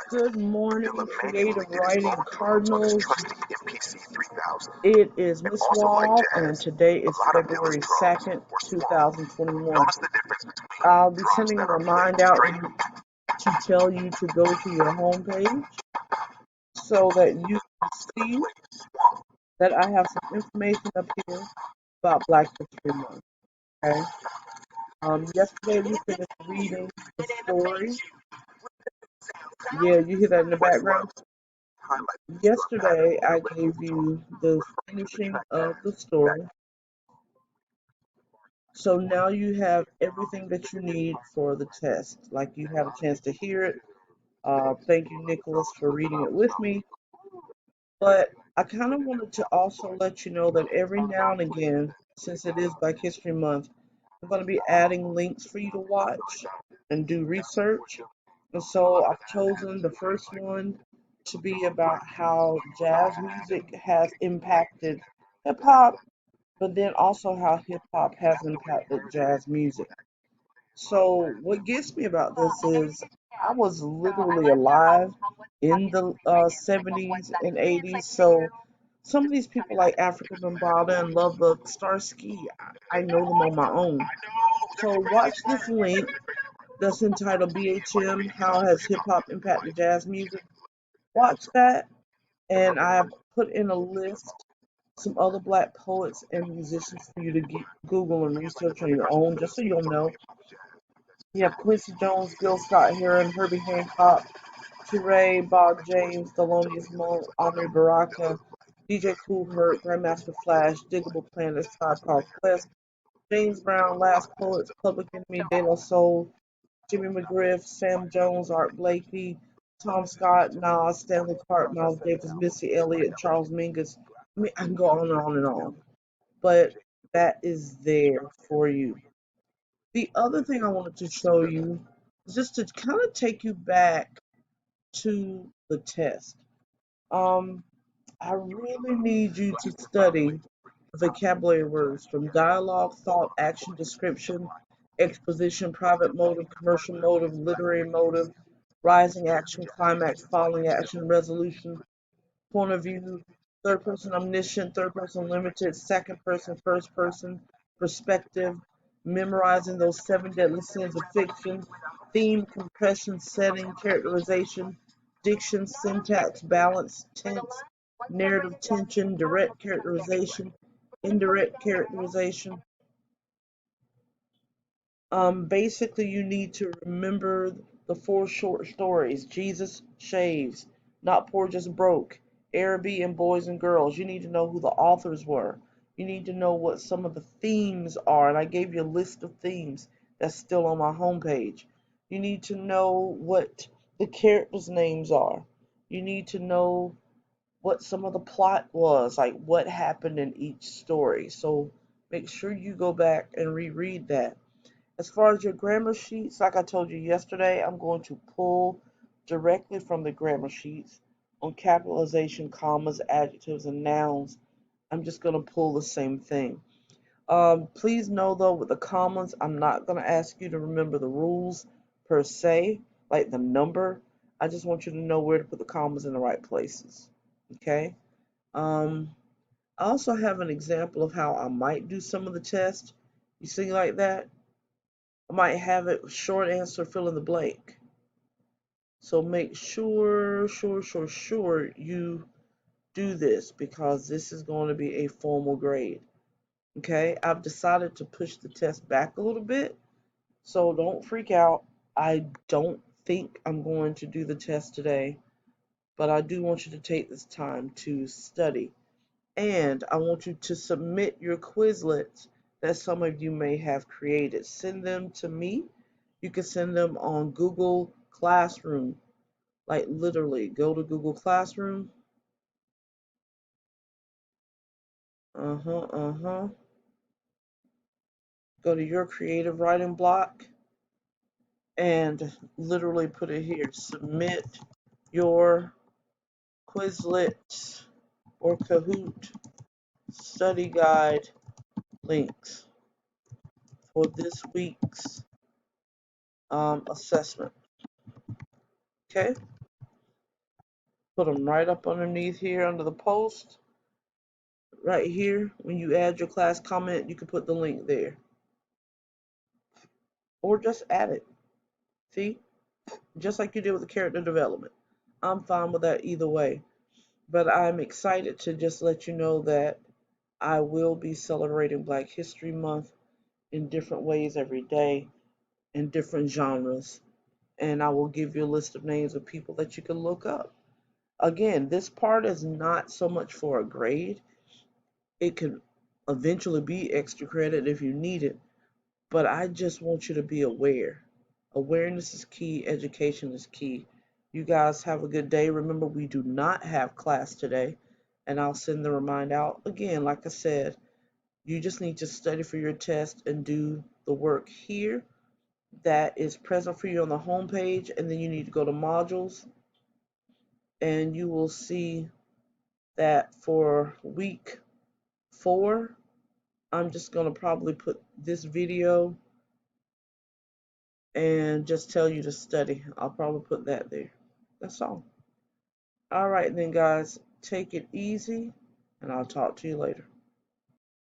Good morning, creative writing cardinals. It is Miss Wall, and today is February 2nd, 2021. I'll be sending a reminder out to tell you to go to your homepage so that you can see that I have some information up here about Black History Month. Okay. Yesterday we finished reading the story. Yeah, you hear that in the background? Yesterday I gave you the finishing of the story. So now you have everything that you need for the test. Like you have a chance to hear it. Thank you, Nicholas, for reading it with me. But I kind of wanted to also let you know that every now and again, since it is Black History Month, I'm going to be adding links for you to watch and do research. And so I've chosen the first one to be about how jazz music has impacted hip hop, but then also how hip hop has impacted jazz music. So what gets me about this is I was literally alive in the 70s and 80s. So some of these people like Africa Bambaataa and Love Bug Starsky, I know them on my own. So watch this link that's entitled BHM, How Has Hip Hop Impacted Jazz Music? Watch that, and I have put in a list some other black poets and musicians for you to Google and research on your own, just so you'll know. You have Quincy Jones, Gil Scott Heron, Herbie Hancock, Touré, Bob James, Thelonious Monk, Omri Baraka, DJ Kool Herc, Grandmaster Flash, Diggable Planets, Tribe Called Quest, James Brown, Last Poets, Public Enemy, De La Soul, Jimmy McGriff, Sam Jones, Art Blakey, Tom Scott, Nas, Stanley Clarke, Miles Davis, Missy Elliott, Charles Mingus. I mean, I can go on and on and on. But that is there for you. The other thing I wanted to show you is just to kind of take you back to the test. Um, I really need you to study vocabulary words from dialogue, thought, action, description, exposition, private motive, commercial motive, literary motive, rising action, climax, falling action, resolution, point of view, third person omniscient, third person limited, second person, first person, perspective, memorizing those seven deadly sins of fiction, theme, compression, setting, characterization, diction, syntax, balance, tense, narrative tension, direct characterization, indirect characterization. Basically, you need to remember the four short stories: Jesus Shaves, Not Poor Just Broke, Araby and Boys and Girls. You need to know who the authors were. You need to know what some of the themes are, and I gave you a list of themes that's still on my homepage. You need to know what the characters' names are. You need to know what some of the plot was, like what happened in each story. So make sure you go back and reread that. As far as your grammar sheets, like I told you yesterday, I'm going to pull directly from the grammar sheets on capitalization, commas, adjectives, and nouns. I'm just going to pull the same thing. Please know though, with the commas, I'm not going to ask you to remember the rules per se, like the number. I just want you to know where to put the commas in the right places. Okay? Um, I also have an example of how I might do some of the tests. You see like that? I might have it short answer, fill in the blank. So make sure you do this because this is going to be a formal grade. Okay, I've decided to push the test back a little bit, so don't freak out. I don't think I'm going to do the test today, but I do want you to take this time to study. And I want you to submit your Quizlets that some of you may have created. Send them to me. You can send them on Google Classroom. Like literally, go to Google Classroom. Go to your creative writing block and literally put it here. Submit your Quizlet or Kahoot study guide links for this week's assessment. Okay? put them right up underneath here under the post. Right here, when you add your class comment, you can put the link there. Or just add it. See? Just like you did with the character development. I'm fine with that either way. But I'm excited to just let you know that I will be celebrating Black History Month in different ways every day, in different genres. And I will give you a list of names of people that you can look up. Again, this part is not so much for a grade. It could eventually be extra credit if you need it, but I just want you to be aware. Awareness is key, education is key. You guys have a good day. Remember, we do not have class today, and I'll send the reminder out. Again, like I said, you just need to study for your test and do the work here that is present for you on the home page, and then you need to go to modules, and you will see that for week 4, I'm just going to probably put this video and just tell you to study. I'll probably put that there. That's all. All right, then, guys, take it easy, and I'll talk to you later.